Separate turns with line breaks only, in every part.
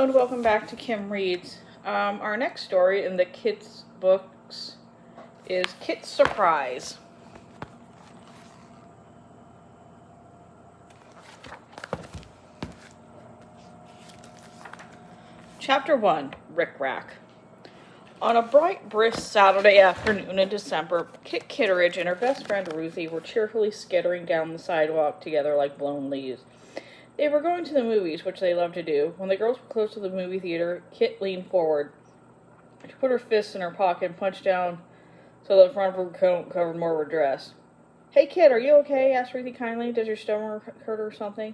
Hello and welcome back to Kim Reads. Our next story in the kids' books is Kit's Surprise. Chapter 1, Rick Rack. On a bright, brisk Saturday afternoon in December, Kit Kitteridge and her best friend Ruthie were cheerfully skittering down the sidewalk together like blown leaves. They were going to the movies, which they loved to do. When the girls were close to the movie theater, Kit leaned forward. She put her fists in her pocket and punched down so the front of her coat covered more of her dress. "Hey, Kit, are you okay?" asked Ruthie kindly. "Does your stomach hurt or something?"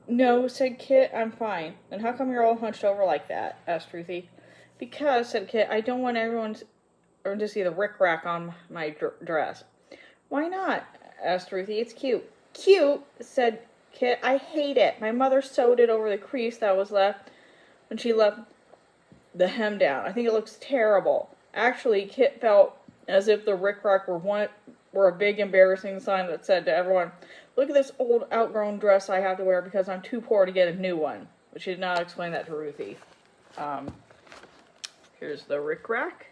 "No," said Kit, "I'm fine." "Then how come you're all hunched over like that?" asked Ruthie. "Because," said Kit, "I don't want everyone to see the rick-rack on my dress." "Why not?" asked Ruthie. "It's cute." "Cute?" said Kit. "I hate it. My mother sewed it over the crease that was left when she left the hem down. I think it looks terrible." Actually, Kit felt as if the rick-rack were a big embarrassing sign that said to everyone, "Look at this old outgrown dress I have to wear because I'm too poor to get a new one." But she did not explain that to Ruthie. Here's the rick-rack.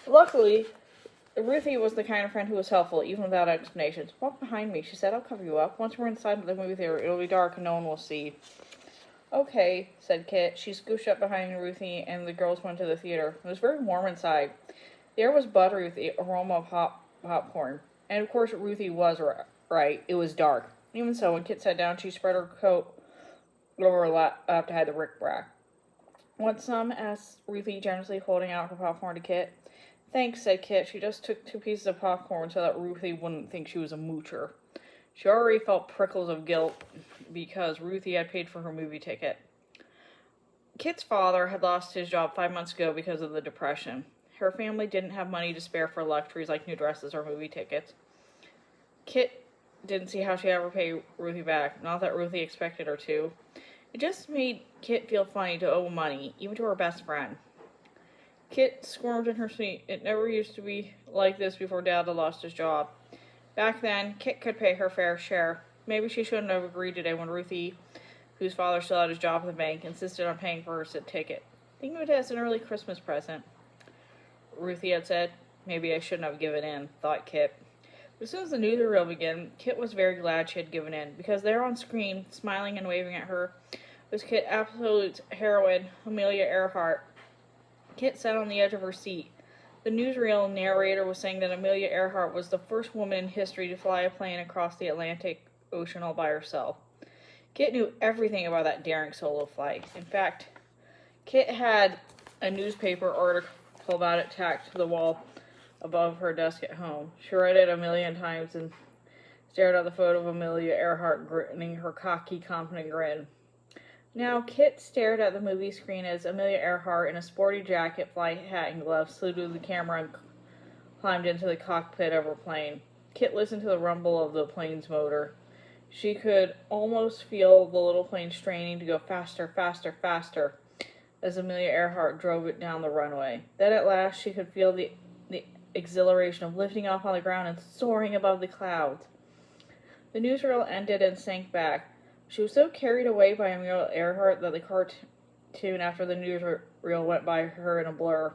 Luckily, Ruthie was the kind of friend who was helpful, even without explanations. "Walk behind me," she said. "I'll cover you up. Once we're inside the movie theater, it'll be dark and no one will see." "Okay," said Kit. She scooched up behind Ruthie, and the girls went to the theater. It was very warm inside. The air was buttery with the aroma of popcorn. And of course, Ruthie was right. It was dark. Even so, when Kit sat down, she spread her coat over her lap to hide the rick-rack. "Want some?" asked Ruthie, generously holding out her popcorn to Kit. "Thanks," said Kit. She just took 2 pieces of popcorn so that Ruthie wouldn't think she was a moocher. She already felt prickles of guilt because Ruthie had paid for her movie ticket. Kit's father had lost his job 5 months ago because of the Depression. Her family didn't have money to spare for luxuries like new dresses or movie tickets. Kit didn't see how she'd ever pay Ruthie back, not that Ruthie expected her to. It just made Kit feel funny to owe money, even to her best friend. Kit squirmed in her seat. It never used to be like this before Dad had lost his job. Back then, Kit could pay her fair share. Maybe she shouldn't have agreed today when Ruthie, whose father still had his job at the bank, insisted on paying for her ticket. "Think of it as an early Christmas present," Ruthie had said. "Maybe I shouldn't have given in," thought Kit. But as soon as the newsreel began, Kit was very glad she had given in, because there on screen, smiling and waving at her, was Kit's absolute heroine, Amelia Earhart. Kit sat on the edge of her seat. The newsreel narrator was saying that Amelia Earhart was the first woman in history to fly a plane across the Atlantic Ocean all by herself. Kit knew everything about that daring solo flight. In fact, Kit had a newspaper article about it tacked to the wall above her desk at home. She read it a million times and stared at the photo of Amelia Earhart grinning her cocky, confident grin. Now, Kit stared at the movie screen as Amelia Earhart, in a sporty jacket, flight hat, and gloves, saluted the camera and climbed into the cockpit of her plane. Kit listened to the rumble of the plane's motor. She could almost feel the little plane straining to go faster, faster, faster as Amelia Earhart drove it down the runway. Then at last she could feel the exhilaration of lifting off on the ground and soaring above the clouds. The newsreel ended and sank back. She was so carried away by Amelia Earhart that the cartoon after the newsreel went by her in a blur.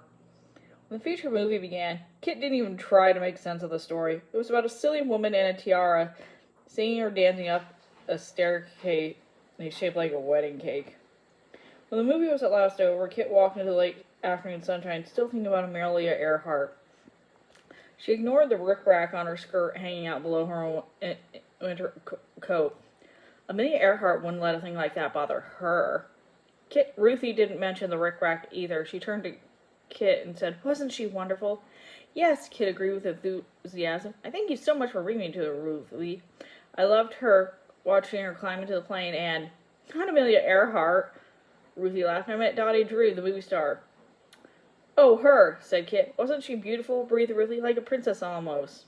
When the feature movie began, Kit didn't even try to make sense of the story. It was about a silly woman in a tiara singing or dancing up a staircase shaped like a wedding cake. When the movie was at last over, Kit walked into the late afternoon sunshine, still thinking about Amelia Earhart. She ignored the rick-rack on her skirt hanging out below her winter coat. Amelia Earhart wouldn't let a thing like that bother her. Ruthie didn't mention the rick-rack either. She turned to Kit and said, "Wasn't she wonderful?" "Yes," Kit agreed with enthusiasm. "I thank you so much for bringing me to Ruthie. I loved her, watching her climb into the plane, and..." "Not Amelia Earhart," Ruthie laughed. "I meant Dottie Drew, the movie star." "Oh, her," said Kit. "Wasn't she beautiful?" breathed Ruthie. "Like a princess almost."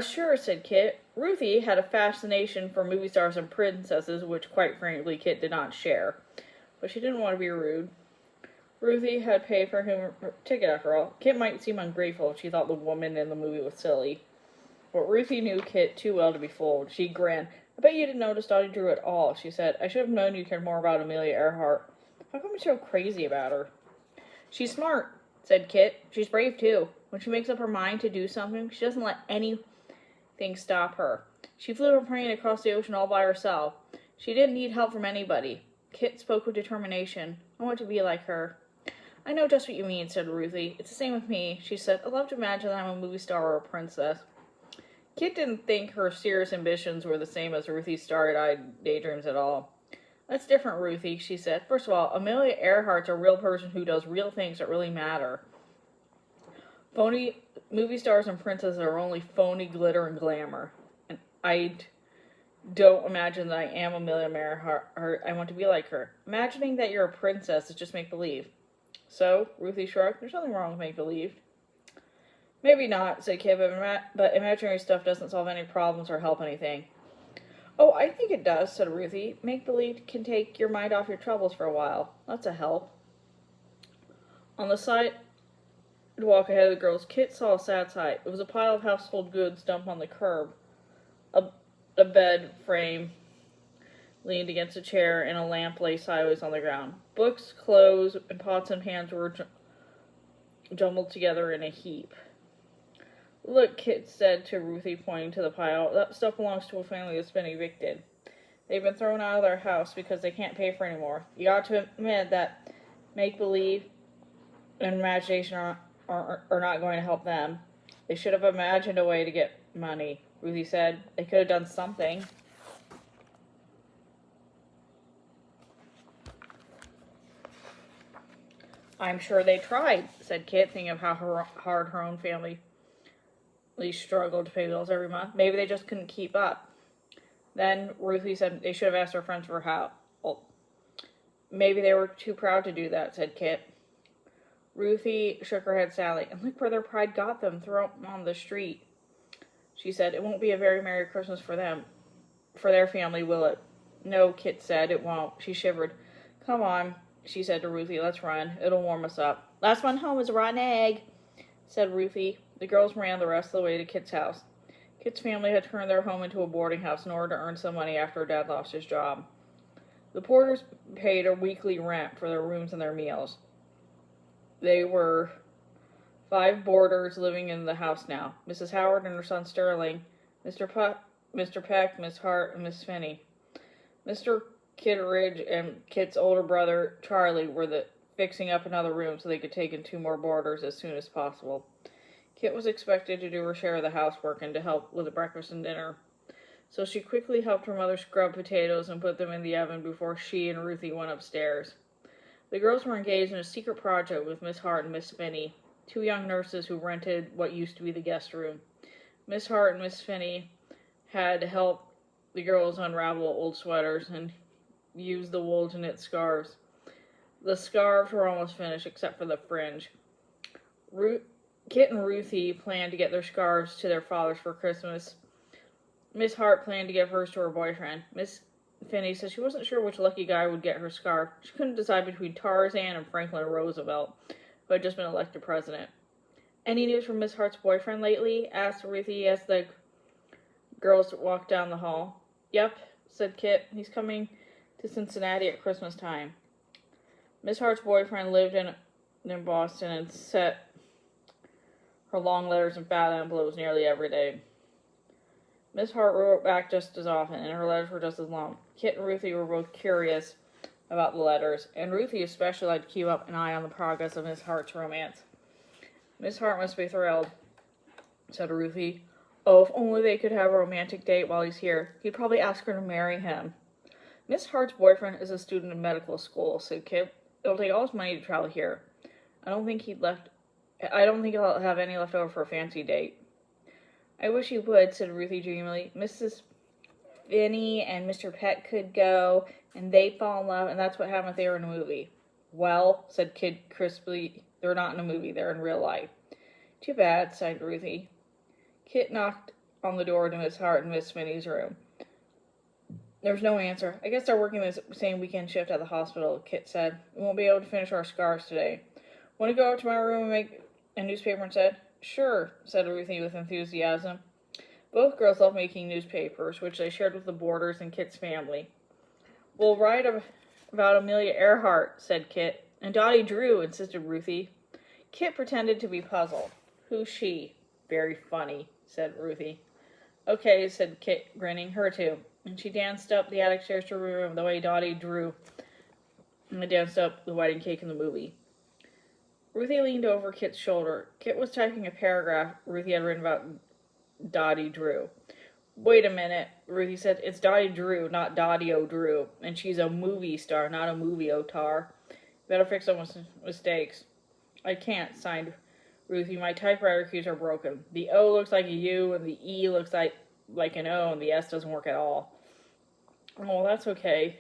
Sure," said Kit. Ruthie had a fascination for movie stars and princesses, which, quite frankly, Kit did not share. But she didn't want to be rude. Ruthie had paid for her ticket, after all. Kit might seem ungrateful if she thought the woman in the movie was silly. But Ruthie knew Kit too well to be fooled. She grinned. I bet you didn't notice Dottie Drew at all, she said. I should have known you cared more about Amelia Earhart. How come you're so crazy about her? She's smart, said Kit. She's brave, too. When she makes up her mind to do something, she doesn't let anything stop her. She flew her plane across the ocean all by herself. She didn't need help from anybody. Kit spoke with determination. I want to be like her. I know just what you mean, said Ruthie. It's the same with me, she said. I love to imagine that I'm a movie star or a princess. Kit didn't think her serious ambitions were the same as Ruthie's starry-eyed daydreams at all. That's different, Ruthie, she said. First of all, Amelia Earhart's a real person who does real things that really matter. Phony movie stars and princesses are only phony glitter and glamour. And I don't imagine that I am Amelia Earhart. I want to be like her. Imagining that you're a princess is just make-believe. So, Ruthie shrugged. There's nothing wrong with make-believe. Maybe not, said Kit, but imaginary stuff doesn't solve any problems or help anything. Oh, I think it does, said Ruthie. Make-believe can take your mind off your troubles for a while. That's a help. On the sidewalk ahead of the girls, Kit saw a sad sight. It was a pile of household goods dumped on the curb. A bed frame leaned against a chair, and a lamp lay sideways on the ground. Books, clothes, and pots and pans were jumbled together in a heap. Look, Kit said to Ruthie, pointing to the pile. That stuff belongs to a family that's been evicted. They've been thrown out of their house because they can't pay for any more. You ought to admit that make-believe and imagination are not going to help them. They should have imagined a way to get money, Ruthie said. They could have done something. I'm sure they tried, said Kit, thinking of how hard her own family struggled to pay bills every month. Maybe they just couldn't keep up. Then Ruthie said they should have asked their friends for help. Well, maybe they were too proud to do that, said Kit. Ruthie shook her head sadly. And look where their pride got them, thrown on the street. She said, it won't be a very Merry Christmas for them. For their family, will it? No, Kit said, it won't. She shivered. Come on, she said to Ruthie, let's run. It'll warm us up. Last one home is a rotten egg, said Ruthie. The girls ran the rest of the way to Kit's house. Kit's family had turned their home into a boarding house in order to earn some money after Dad lost his job. The Porters paid a weekly rent for their rooms and their meals. They were 5 boarders living in the house now. Mrs. Howard and her son Sterling, Mr. Peck, Miss Hart, and Miss Finney. Mr. Kitteridge and Kit's older brother Charlie were fixing up another room so they could take in 2 more boarders as soon as possible. Kit was expected to do her share of the housework and to help with the breakfast and dinner. So she quickly helped her mother scrub potatoes and put them in the oven before she and Ruthie went upstairs. The girls were engaged in a secret project with Miss Hart and Miss Finney, 2 young nurses who rented what used to be the guest room. Miss Hart and Miss Finney had helped the girls unravel old sweaters and use the wool to knit scarves. The scarves were almost finished except for the fringe. Kit and Ruthie planned to get their scarves to their fathers for Christmas. Miss Hart planned to give hers to her boyfriend. Miss Finney said she wasn't sure which lucky guy would get her scarf. She couldn't decide between Tarzan and Franklin Roosevelt, who had just been elected president. Any news from Miss Hart's boyfriend lately? Asked Ruthie as the girls walked down the hall. Yep, said Kit. He's coming to Cincinnati at Christmas time. Miss Hart's boyfriend lived in Boston and sent her long letters and fat envelopes nearly every day. Miss Hart wrote back just as often, and her letters were just as long. Kit and Ruthie were both curious about the letters, and Ruthie especially liked to keep up an eye on the progress of Miss Hart's romance. Miss Hart must be thrilled, said Ruthie. Oh, if only they could have a romantic date while he's here. He'd probably ask her to marry him. Miss Hart's boyfriend is a student in medical school, said Kit. It'll take all his money to travel here. I don't think he'll have any left over for a fancy date. I wish he would, said Ruthie dreamily. Mrs. Finney and Mr. Peck could go, and they'd fall in love, and that's what happened if they were in a movie. Well, said Kit crisply, they're not in a movie, they're in real life. Too bad, sighed Ruthie. Kit knocked on the door to Miss Hart and Miss Finney's room. There was no answer. I guess they're working the same weekend shift at the hospital, Kit said. We won't be able to finish our scarves today. Want to go up to my room and make a newspaper instead? Sure, said Ruthie with enthusiasm. Both girls love making newspapers, which they shared with the boarders and Kit's family. We'll write about Amelia Earhart, said Kit. And Dottie Drew, insisted Ruthie. Kit pretended to be puzzled. Who's she? Very funny, said Ruthie. Okay, said Kit, grinning. Her too. And she danced up the attic stairs to her room the way Dottie Drew danced up the wedding cake in the movie. Ruthie leaned over Kit's shoulder. Kit was typing a paragraph Ruthie had written about Dottie Drew. Wait a minute, Ruthie said. It's Dottie Drew, not Dottie O'Drew. And she's a movie star, not a movie otar. Better fix some mistakes. I can't, signed Ruthie. My typewriter keys are broken. The O looks like a U, and the E looks like an O, and the S doesn't work at all. Oh, that's okay,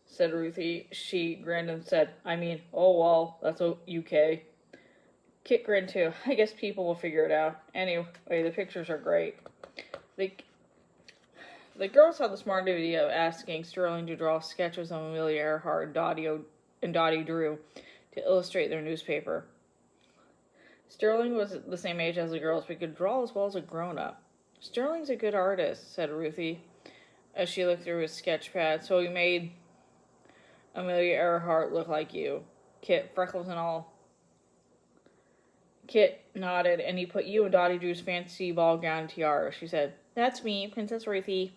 said Ruthie. She grinned and said, oh well, that's UK. Kit grinned too. I guess people will figure it out. Anyway, the pictures are great. The girls had the smart idea of asking Sterling to draw sketches of Amelia Earhart and Dottie Drew to illustrate their newspaper. Sterling was the same age as the girls, but could draw as well as a grown-up. Sterling's a good artist, said Ruthie, as she looked through his sketch pad. So he made Amelia Earhart look like you. Kit, freckles and all. Kit nodded, and he put you in Dottie Drew's fancy ball gown and tiara, she said. That's me, Princess Ruthie,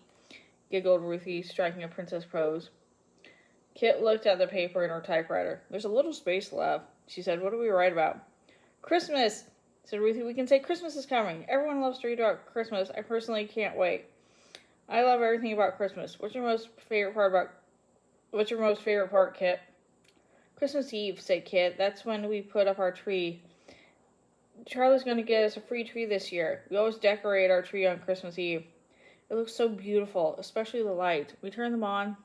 giggled Ruthie, striking a princess pose. Kit looked at the paper in her typewriter. There's a little space left, she said. What do we write about? Christmas, said Ruthie. We can say Christmas is coming. Everyone loves to read about Christmas. I personally can't wait. I love everything about Christmas. What's your most favorite part, Kit? Christmas Eve, said Kit. That's when we put up our tree. Charlie's going to get us a free tree this year. We always decorate our tree on Christmas Eve. It looks so beautiful, especially the lights. We turn them on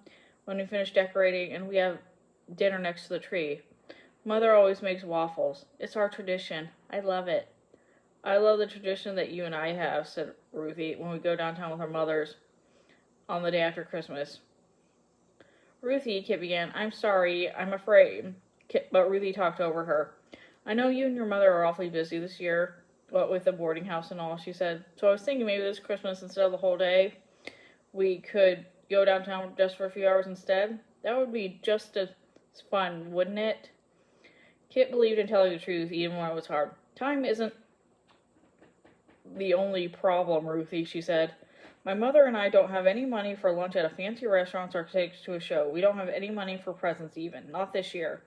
when we finish decorating, and we have dinner next to the tree. Mother always makes waffles. It's our tradition. I love it. I love the tradition that you and I have, said Ruthie, when we go downtown with our mothers on the day after Christmas. Ruthie, Kit began. I'm sorry. I'm afraid. But Ruthie talked over her. I know you and your mother are awfully busy this year, what with the boarding house and all, she said. So I was thinking maybe this Christmas, instead of the whole day, we could go downtown just for a few hours instead. That would be just as fun, wouldn't it? Kit believed in telling the truth, even when it was hard. Time isn't the only problem, Ruthie, she said. My mother and I don't have any money for lunch at a fancy restaurant or tickets to a show. We don't have any money for presents even. Not this year.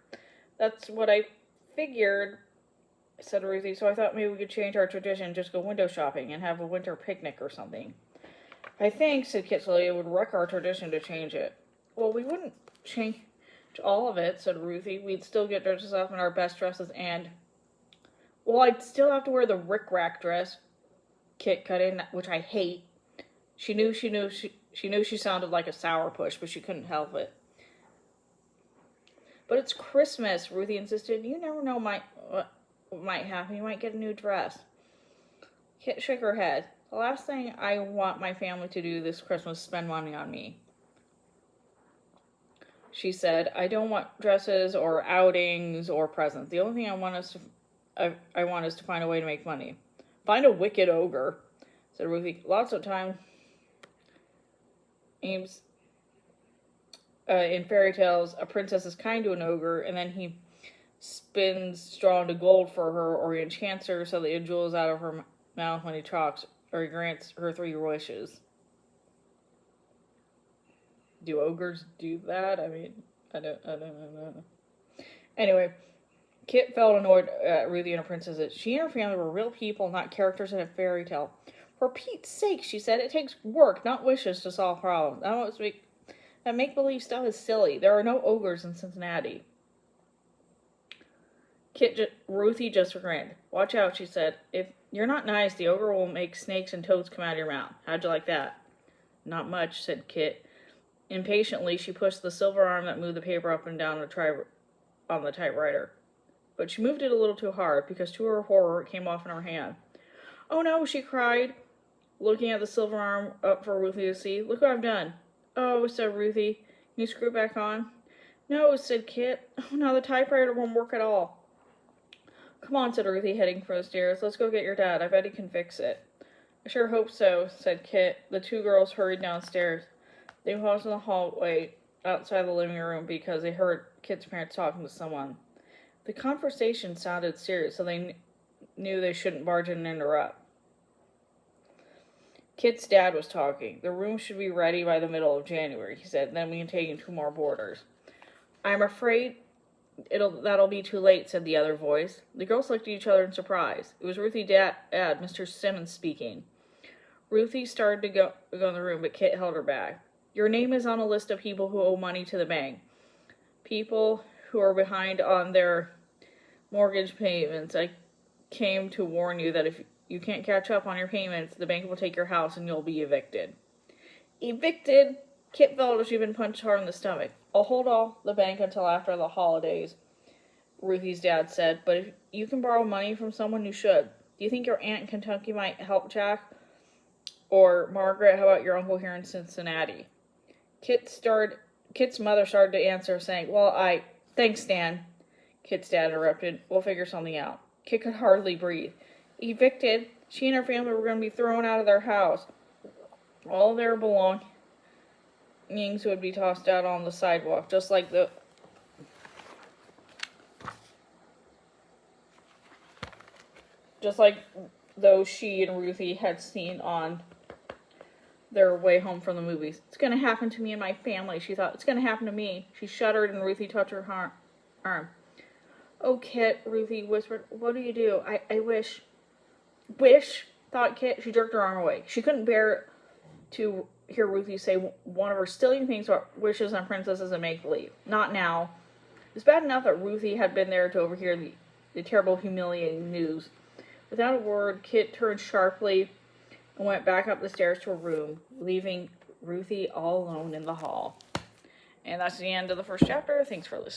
That's what I figured, said Ruthie, so I thought maybe we could change our tradition, just go window shopping and have a winter picnic or something. I think, said Kit slowly, it would wreck our tradition to change it. Well, we wouldn't change all of it, said Ruthie. We'd still get dressed up in our best dresses and... Well, I'd still have to wear the rick-rack dress, Kit cut in, which I hate. She knew she sounded like a sourpuss, but she couldn't help it. But it's Christmas, Ruthie insisted. You never know what might happen. You might get a new dress. Kit shook her head. The last thing I want my family to do this Christmas is spend money on me, she said. I don't want dresses or outings or presents. The only thing I want is to find a way to make money. Find a wicked ogre, said Ruthie. Lots of time aims in fairy tales, a princess is kind to an ogre, and then he spins straw into gold for her, or he enchants her so that it jewels out of her mouth when he talks, or he grants her 3 wishes. Do ogres do that? I mean, I don't know. Anyway, Kit felt annoyed at Ruthie and her princesses. She and her family were real people, not characters in a fairy tale. For Pete's sake, she said, it takes work, not wishes, to solve problems. That make-believe stuff is silly. There are no ogres in Cincinnati. Ruthie just grinned. Watch out, she said. If you're not nice, the ogre will make snakes and toads come out of your mouth. How'd you like that? Not much, said Kit. Impatiently, she pushed the silver arm that moved the paper up and down on the typewriter. But she moved it a little too hard, because to her horror, it came off in her hand. Oh no, she cried, looking at the silver arm up for Ruthie to see. Look what I've done. Oh, said Ruthie. Can you screw it back on? No, said Kit. Oh, now the typewriter won't work at all. Come on, said Ruthie, heading for the stairs. Let's go get your dad. I bet he can fix it. I sure hope so, said Kit. The two girls hurried downstairs. They paused in the hallway outside the living room because they heard Kit's parents talking to someone. The conversation sounded serious, so they knew they shouldn't barge in and interrupt. Kit's dad was talking. The room should be ready by the middle of January, he said. Then we can take in 2 more boarders. I'm afraid that'll be too late, said the other voice. The girls looked at each other in surprise. It was Ruthie's dad, Mr. Simmons, speaking. Ruthie started to go in the room, but Kit held her back. Your name is on a list of people who owe money to the bank. People who are behind on their mortgage payments. I came to warn you that if you can't catch up on your payments, the bank will take your house and you'll be evicted. Evicted? Kit felt as she'd been punched hard in the stomach. I'll hold off the bank until after the holidays, Ruthie's dad said, but if you can borrow money from someone, you should. Do you think your aunt in Kentucky might help Jack? Or Margaret, how about your uncle here in Cincinnati? Kit's mother started to answer, saying, Thanks, Dan. Kit's dad interrupted. We'll figure something out. Kit could hardly breathe. Evicted, she and her family were going to be thrown out of their house. All their belongings would be tossed out on the sidewalk, just like those she and Ruthie had seen on their way home from the movies. It's going to happen to me and my family, she thought. It's going to happen to me. She shuddered and Ruthie touched her arm. Oh, Kit, Ruthie whispered. What do you do? I wish... Wish, thought Kit. She jerked her arm away. She couldn't bear to hear Ruthie say one of her stilling things about wishes on princesses and make-believe. Not now. It was bad enough that Ruthie had been there to overhear the terrible, humiliating news. Without a word, Kit turned sharply and went back up the stairs to her room, leaving Ruthie all alone in the hall. And that's the end of the first chapter. Thanks for listening.